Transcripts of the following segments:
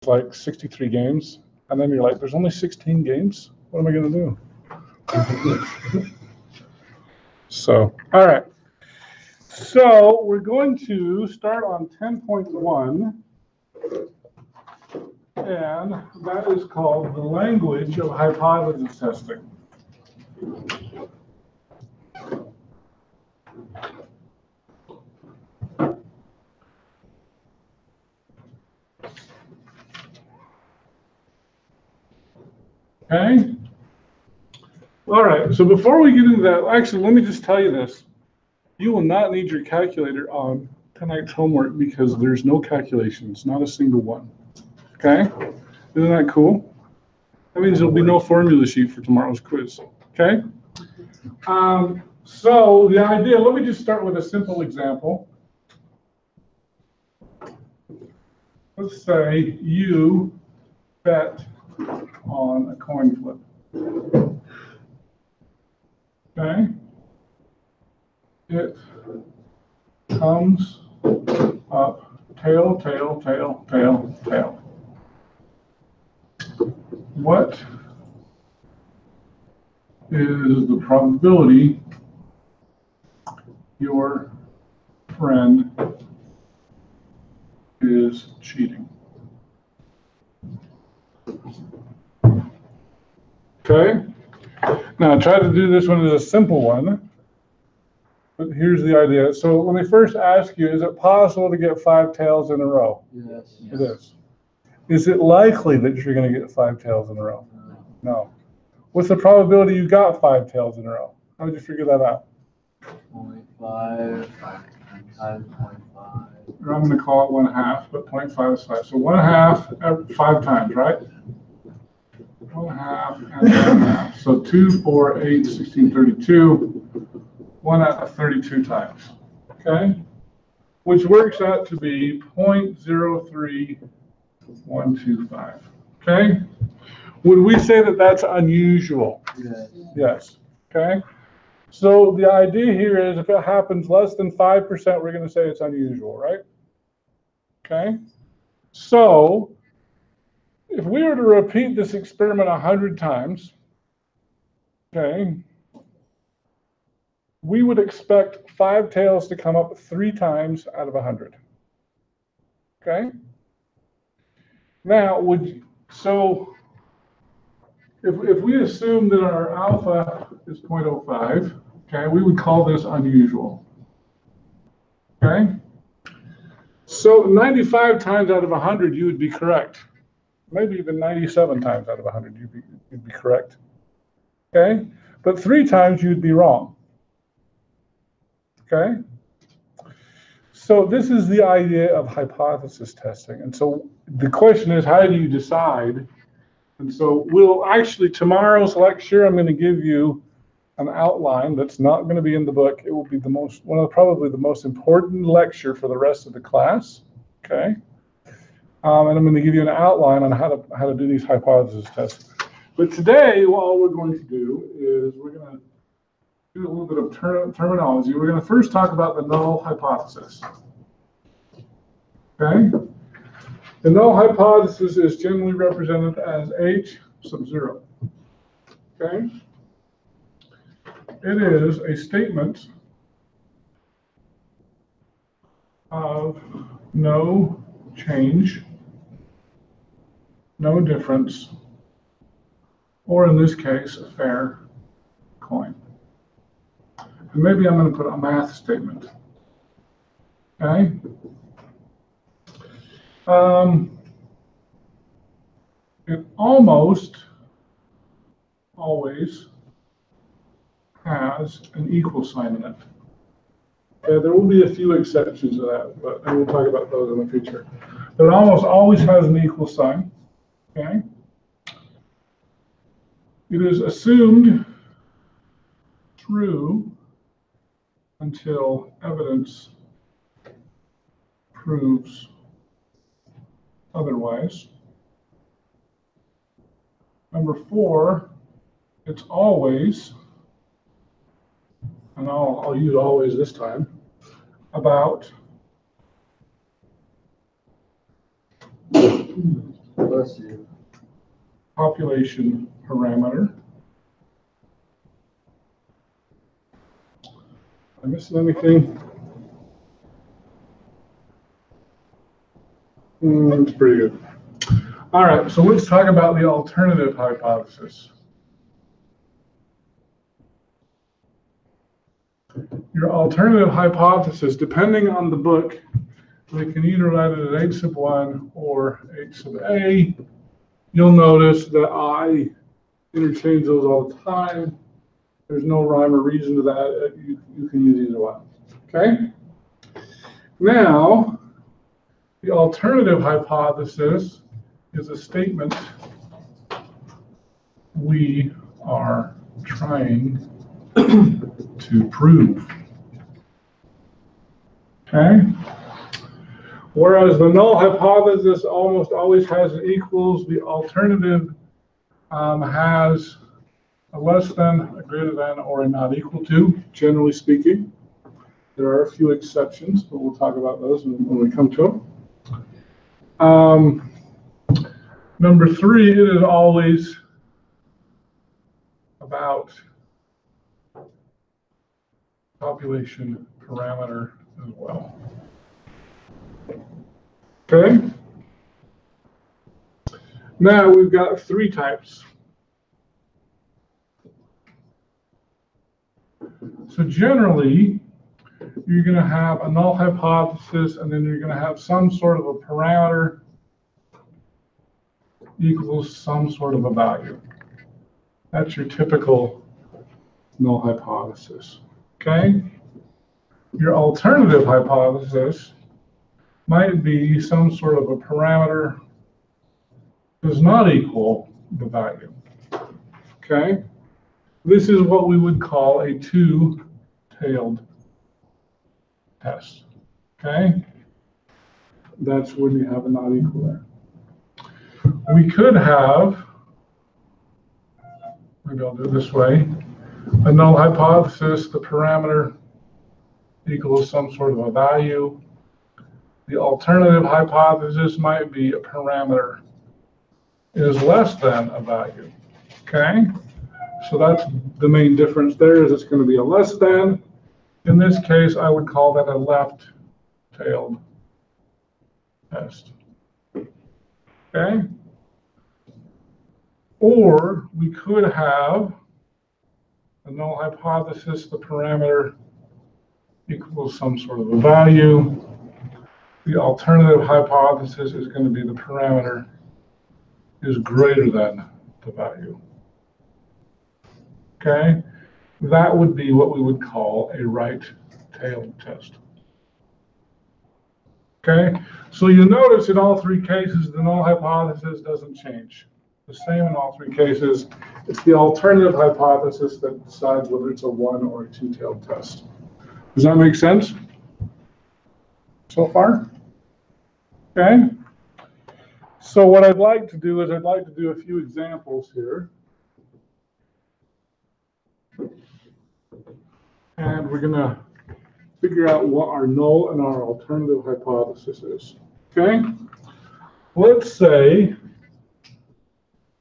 like 63 games, and then you're like, there's only 16 games? What am I going to do? So, all right. So we're going to start on 10.1, and that is called the language of hypothesis testing. Okay. All right. So before we get into that, actually, let me just tell you this. You will not need your calculator on tonight's homework because there's no calculations, not a single one. Okay? Isn't that cool? That means there'll be no formula sheet for tomorrow's quiz. Okay? So the idea, let me just start with a simple example. Let's say you bet on a coin flip. Okay? It comes up tail, tail, tail, tail, tail. What is the probability your friend is cheating? Okay? Now, try to do this one as a simple one. But here's the idea. So let me first ask you, is it possible to get 5 tails in a row? Yes. It is. Is it likely that you're going to get 5 tails in a row? No. What's the probability you got 5 tails in a row? How would you figure that out? 0.5 times 0.5. Or I'm going to call it 1/2, but 0.5 is 5. So 1/2 5 times, right? 1/2 and 1/2. So 2, 4, 8, 16, 32. 1 out of 32 times, okay? Which works out to be 0.03125, okay? Would we say that that's unusual? Yes. Yes, okay? So the idea here is if it happens less than 5%, we're going to say it's unusual, right? Okay? So if we were to repeat this experiment 100 times, okay, we would expect 5 tails to come up 3 times out of 100. Okay? Now, if we assume that our alpha is 0.05, okay, we would call this unusual. Okay? So 95 times out of 100, you would be correct. Maybe even 97 times out of 100, you'd be correct. Okay? But 3 times you'd be wrong. Okay, so this is the idea of hypothesis testing. And so the question is, how do you decide? And so we'll actually, tomorrow's lecture, I'm going to give you an outline that's not going to be in the book. It will be probably the most important lecture for the rest of the class. Okay, and I'm going to give you an outline on how to do these hypothesis tests. But today, all we're going to do is we're going to do a little bit of terminology. We're going to first talk about the null hypothesis. Okay? The null hypothesis is generally represented as H sub 0. Okay? It is a statement of no change, no difference, or in this case, a fair coin. And maybe I'm going to put a math statement. Okay? It almost always has an equal sign in it. Okay, there will be a few exceptions to that, but we'll talk about those in the future. But it almost always has an equal sign. Okay? It is assumed true until evidence proves otherwise. Number 4, it's always, and I'll use always this time, about Bless you. population parameter. Am I missing anything? It's pretty good. All right, so let's talk about the alternative hypothesis. Your alternative hypothesis, depending on the book, they can either write it at H sub 1 or H sub A. You'll notice that I interchange those all the time. There's no rhyme or reason to that. You can use either one. Okay? Now, the alternative hypothesis is a statement we are trying to prove. Okay? Whereas the null hypothesis almost always has an equals, the alternative has a less than, a greater than, or a not equal to, generally speaking. There are a few exceptions, but we'll talk about those when we come to them. Number 3, it is always about population parameter as well. Okay? Now we've got 3 types. So generally, you're going to have a null hypothesis, and then you're going to have some sort of a parameter equals some sort of a value. That's your typical null hypothesis. Okay? Your alternative hypothesis might be some sort of a parameter does not equal the value. Okay? This is what we would call a two-tailed test. Okay? That's when you have a not equal there. We could have, maybe I'll do it this way, a null hypothesis, the parameter equals some sort of a value. The alternative hypothesis might be a parameter is less than a value. Okay? So that's the main difference there, is it's going to be a less than. In this case, I would call that a left-tailed test. Okay? Or we could have a null hypothesis, the parameter equals some sort of a value. The alternative hypothesis is going to be the parameter is greater than the value. Okay? That would be what we would call a right-tailed test. Okay? So you notice in all 3 cases, the null hypothesis doesn't change. The same in all 3 cases. It's the alternative hypothesis that decides whether it's a one or a two-tailed test. Does that make sense so far? Okay. So what I'd like to do is I'd like to do a few examples here. And we're going to figure out what our null and our alternative hypothesis is. Okay? Let's say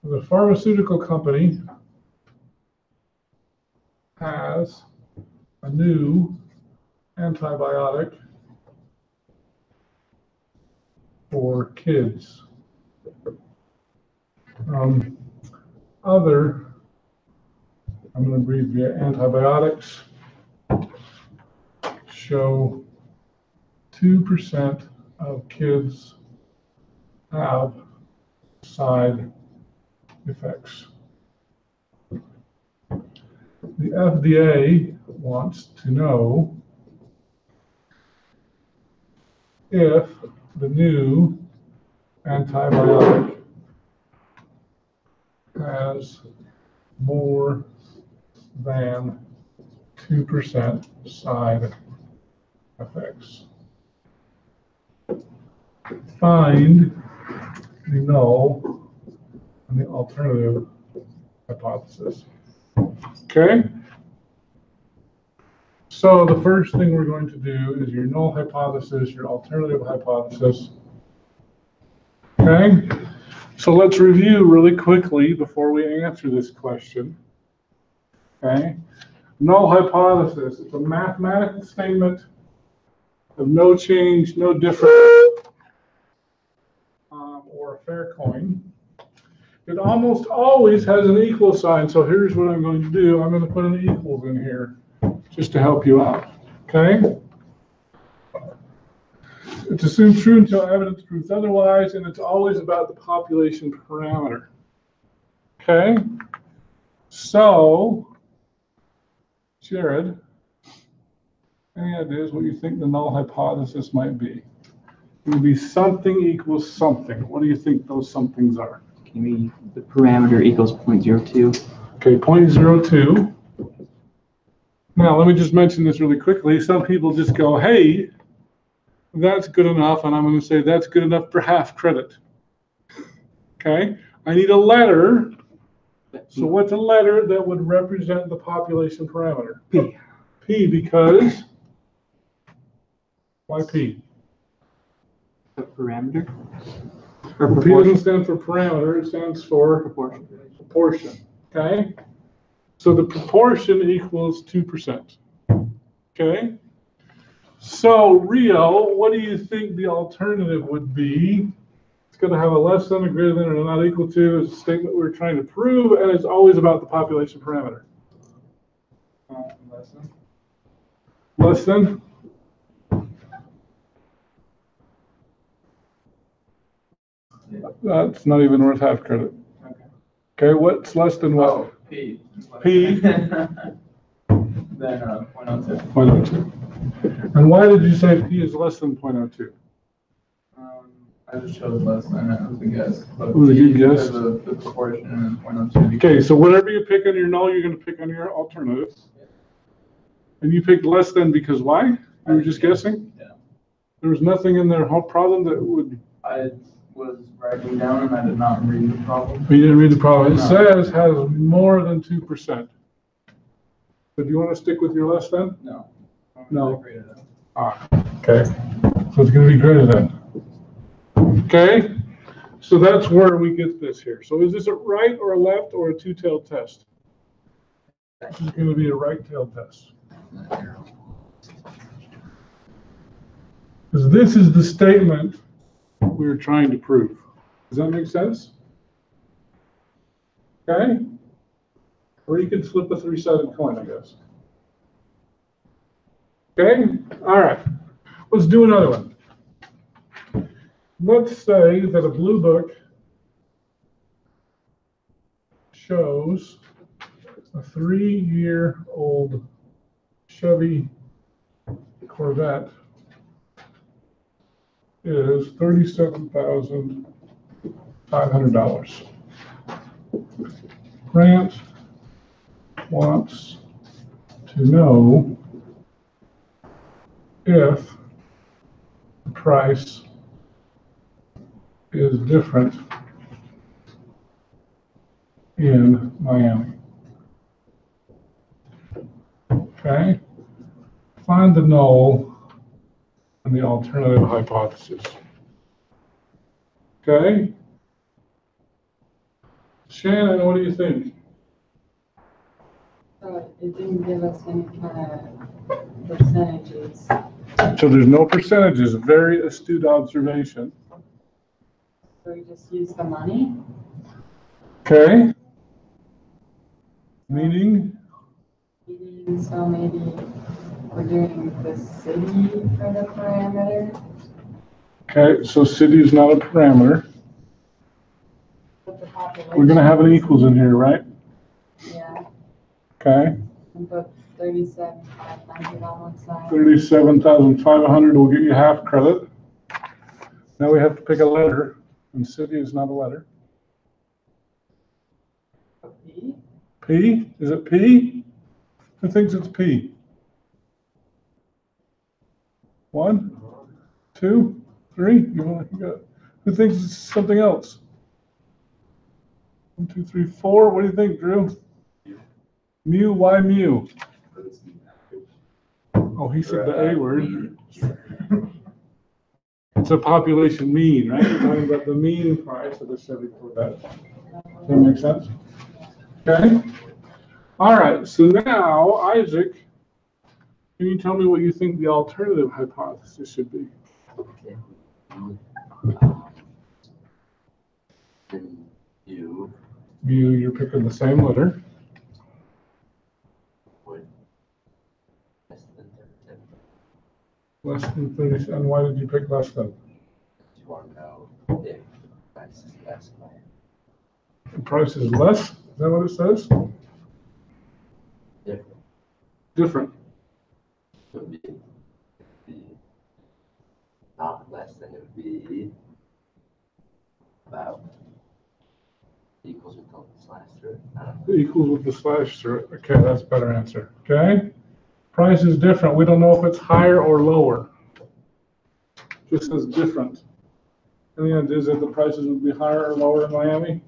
the pharmaceutical company has a new antibiotic for kids. I'm going to abbreviate antibiotics, show 2% of kids have side effects. The FDA wants to know if the new antibiotic has more than 2% side effects. Find the null and the alternative hypothesis. Okay? So the first thing we're going to do is your null hypothesis, your alternative hypothesis. Okay? So let's review really quickly before we answer this question. Okay? Null hypothesis. It's a mathematical statement of no change, no difference, or a fair coin. It almost always has an equal sign. So here's what I'm going to do. I'm going to put an equals in here just to help you out. Okay? It's assumed true until evidence proves otherwise, and it's always about the population parameter. Okay? So, Jared, any ideas what you think the null hypothesis might be? It would be something equals something. What do you think those somethings are? Maybe the parameter equals 0.02. Okay, 0.02. Now, let me just mention this really quickly. Some people just go, hey, that's good enough, and I'm going to say that's good enough for half credit. Okay, I need a letter. So what's a letter that would represent the population parameter? P. P, because why P? A parameter? Or P proportion? doesn't stand for parameter, it stands for Proportion. proportion. Okay, so the proportion equals 2%. Okay. So, Rio, what do you think the alternative would be? It's going to have a less than, a greater than, or not equal to. It's a statement we're trying to prove, and it's always about the population parameter. Less than. Less than? That's not even worth half credit. Okay. Okay, what's less than what? Oh, P. P. Then 0.02. 0.02. And why did you say P is less than 0.02? I just chose less than it was a guess. But It was a P good guess. because of the proportion and 0.02. Okay, so whatever you pick on your null, you're going to pick on your alternative. And you picked less than because why? You were just guessing? Yeah. There was nothing in their whole problem that would... I was writing down and I did not read the problem. You didn't read the problem. It No. says has more than 2%. But do you want to stick with your less than? No. No. Greater than. Ah, okay. So it's going to be greater than. Okay? So that's where we get this here. So is this a right or a left or a two-tailed test? This is going to be a right-tailed test. Because this is the statement we're trying to prove. Does that make sense? Okay? Or you can flip a three-sided coin, I guess. Okay? All right. Let's do another one. Let's say that a blue book shows a 3-year-old Chevy Corvette is $37,500. Grant wants to know if the price is different in Miami. Okay? Find the null and the alternative hypothesis. Okay? Shannon, what do you think? So it didn't give us any kind of percentages. So there's no percentages, a very astute observation. So we just use the money? Okay? Meaning? So maybe we're doing the city for the parameter? Okay, so city is not a parameter. Put the population. We're going to have an equals in here, right? Yeah, Okay? and put 37,500 on one side. 37,500 will get you half credit. Now we have to pick a letter, and city is not a letter. P? P? Is it P? Who thinks it's P? 1, 2, 3? You got, who thinks it's something else? 1, 2, 3, 4. What do you think, Drew? Mu? Why mu? Oh, he said the A word. It's a population mean, right? We're talking about the mean price of the city for that. Does that make sense? Okay. All right. So now, Isaac, can you tell me what you think the alternative hypothesis should be? Okay. Then You're picking the same letter. would less than 30. Less than 30. And why did you pick less than? You want to know if price is less by The price is less? Is that what it says? different. Different. It would be not less than it would be about equals with the slash through it. I don't know. Equals with the slash through it. Okay, that's a better answer. Okay? Price is different. We don't know if it's higher or lower. Just says different. Any ideas that the prices would be higher or lower in Miami?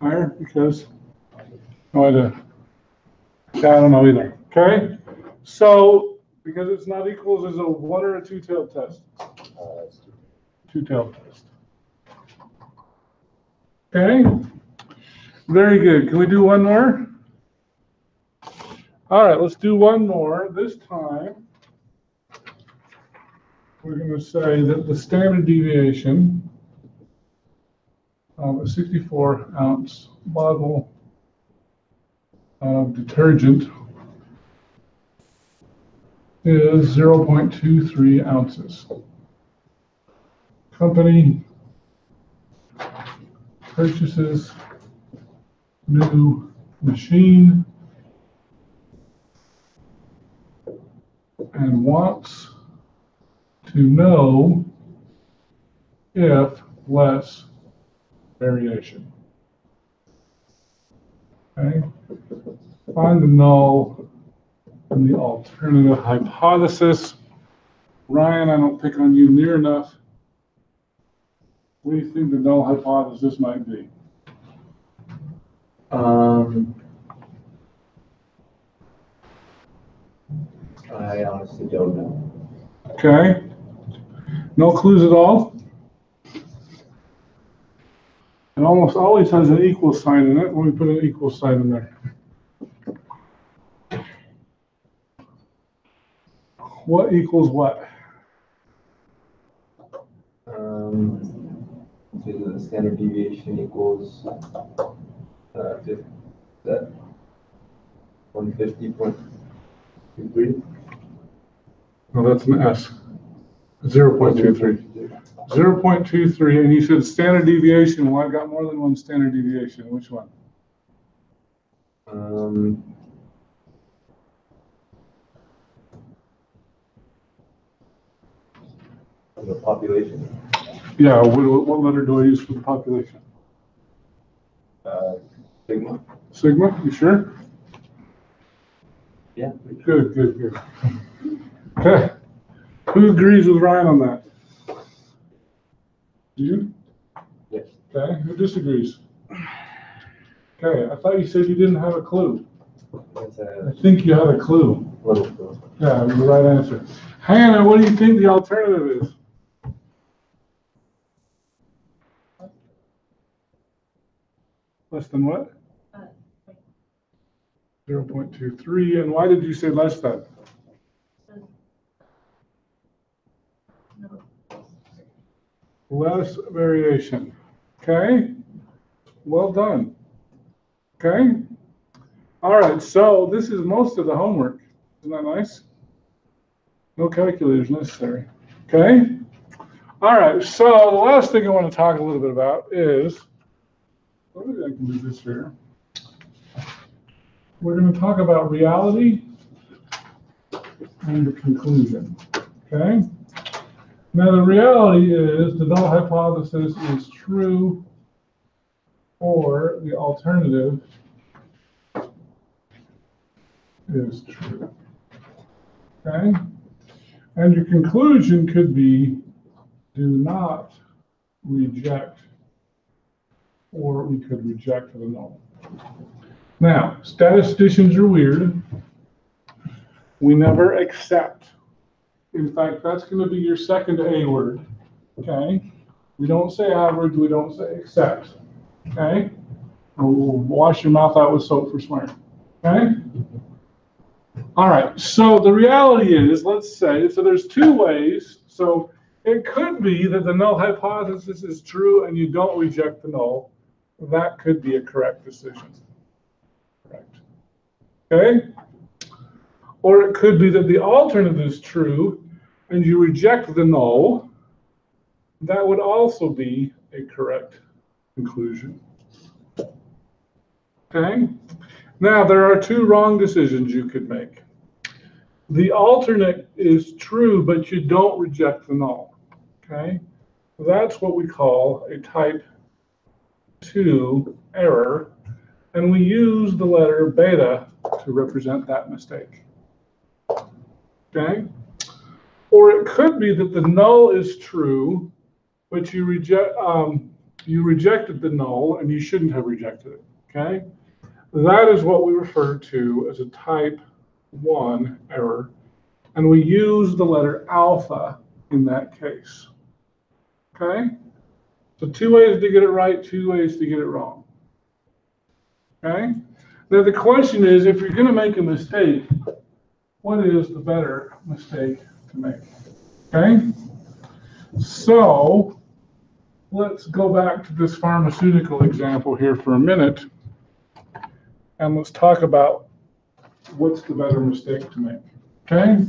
Higher because? No idea. Yeah, I don't know either. Okay? So, because it's not equals, is it a one or a two-tailed test? Two-tailed test. Okay? Very good. Can we do one more? All right, let's do one more. This time, we're going to say that the standard deviation of a 64-ounce bottle of detergent is 0.23 ounces. Company purchases new machine and wants to know if less variation. Okay. Find the null and the alternative hypothesis. Ryan, I don't pick on you near enough. What do you think the null hypothesis might be? I honestly don't know. Okay. No clues at all? It almost always has an equal sign in it. Let me put an equal sign in there. What equals what? So the standard deviation equals 150.23. No, that's an S. 0.23. 0.23, and you said standard deviation. Well, I've got more than one standard deviation. Which one? The population. Yeah, what letter do I use for the population? Sigma. Sigma, you sure? Yeah. Good, good, good. Okay. Who agrees with Ryan on that? You? Yes. Okay, who disagrees? Okay, I thought you said you didn't have a clue. That's I think you had a clue. little clue. Yeah, the right answer. Hannah, what do you think the alternative is? Less than what? 0.23, and why did you say less than? Less variation. Okay, well done. Okay, all right, so this is most of the homework. Isn't that nice? No calculators necessary. Okay, all right, so the last thing I want to talk a little bit about is, well, maybe I can do this here. We're going to talk about reality and the conclusion. Okay? Now, the reality is the null hypothesis is true, or the alternative is true. Okay? And your conclusion could be do not reject, or we could reject the null. Now, statisticians are weird. We never accept In fact, that's going to be your second A word, okay? We don't say average, we don't say except, okay? And we'll wash your mouth out with soap for swearing, okay? All right, so the reality is, let's say, so there's two ways. So it could be that the null hypothesis is true and you don't reject the null. That could be a correct decision. Correct. Okay? Or it could be that the alternative is true and you reject the null. That would also be a correct conclusion. Okay? Now, there are two wrong decisions you could make. The alternate is true, but you don't reject the null. Okay? That's what we call a type 2 error, and we use the letter beta to represent that mistake. Okay? Or it could be that the null is true, but you rejected the null and you shouldn't have rejected it. Okay? That is what we refer to as a type 1 error, and we use the letter alpha in that case. Okay? So two ways to get it right, two ways to get it wrong. Okay? Now the question is, if you're going to make a mistake, what is the better mistake to make? Okay? So let's go back to this pharmaceutical example here for a minute, and let's talk about what's the better mistake to make. Okay?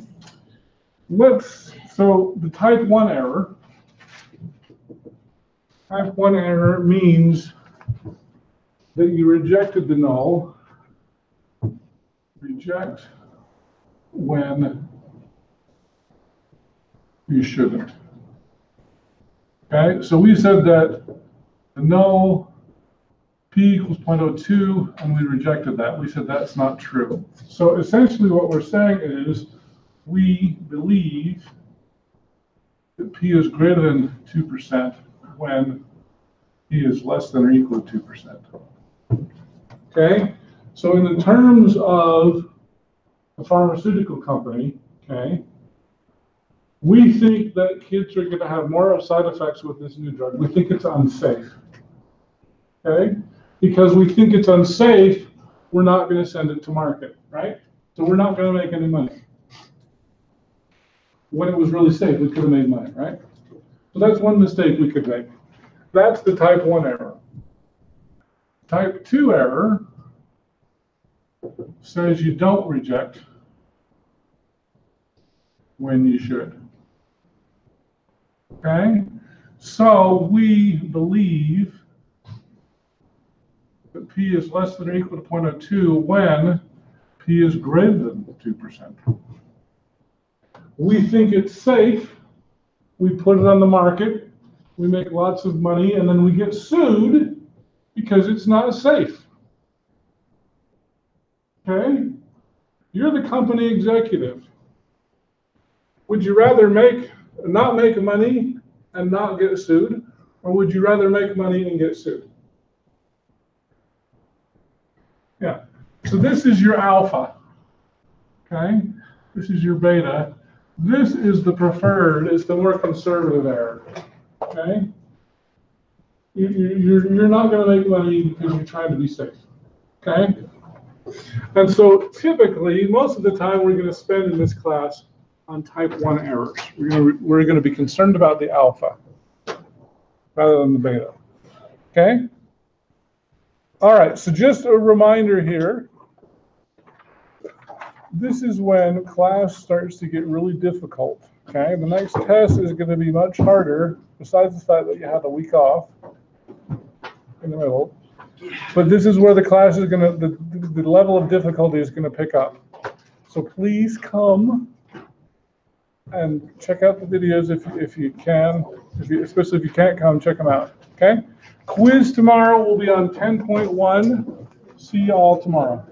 So the type 1 error. Type 1 error means that you rejected the null. Reject when you shouldn't. Okay, so we said that the null p equals 0.02, and we rejected that. We said that's not true. So essentially what we're saying is we believe that p is greater than 2% when p is less than or equal to 2%. Okay, so in the terms of a pharmaceutical company, okay, we think that kids are going to have more side effects with this new drug. We think it's unsafe. Okay, because we think it's unsafe, we're not going to send it to market, right? So we're not going to make any money. When it was really safe, we could have made money, right? So that's one mistake we could make. That's the type 1 error. Type 2 error says you don't reject when you should. Okay? So we believe that p is less than or equal to 0.02 when p is greater than 2%. We think it's safe. We put it on the market. We make lots of money, and then we get sued because it's not safe. Okay? You're the company executive. Would you rather not make money and not get sued, or would you rather make money and get sued? Yeah. So this is your alpha. Okay? This is your beta. This is the preferred, it's the more conservative error. Okay? You're not going to make money because you're trying to be safe. Okay? And so typically, most of the time we're going to spend in this class on type 1 errors. We're going to be concerned about the alpha rather than the beta. Okay? All right, so just a reminder here. This is when class starts to get really difficult. Okay? The next test is going to be much harder, besides the fact that you have a week off in the middle. But this is where the class is going to, the level of difficulty is going to pick up. So please come and check out the videos if you can, especially if you can't come, check them out. Okay? Quiz tomorrow will be on 10.1. See you all tomorrow.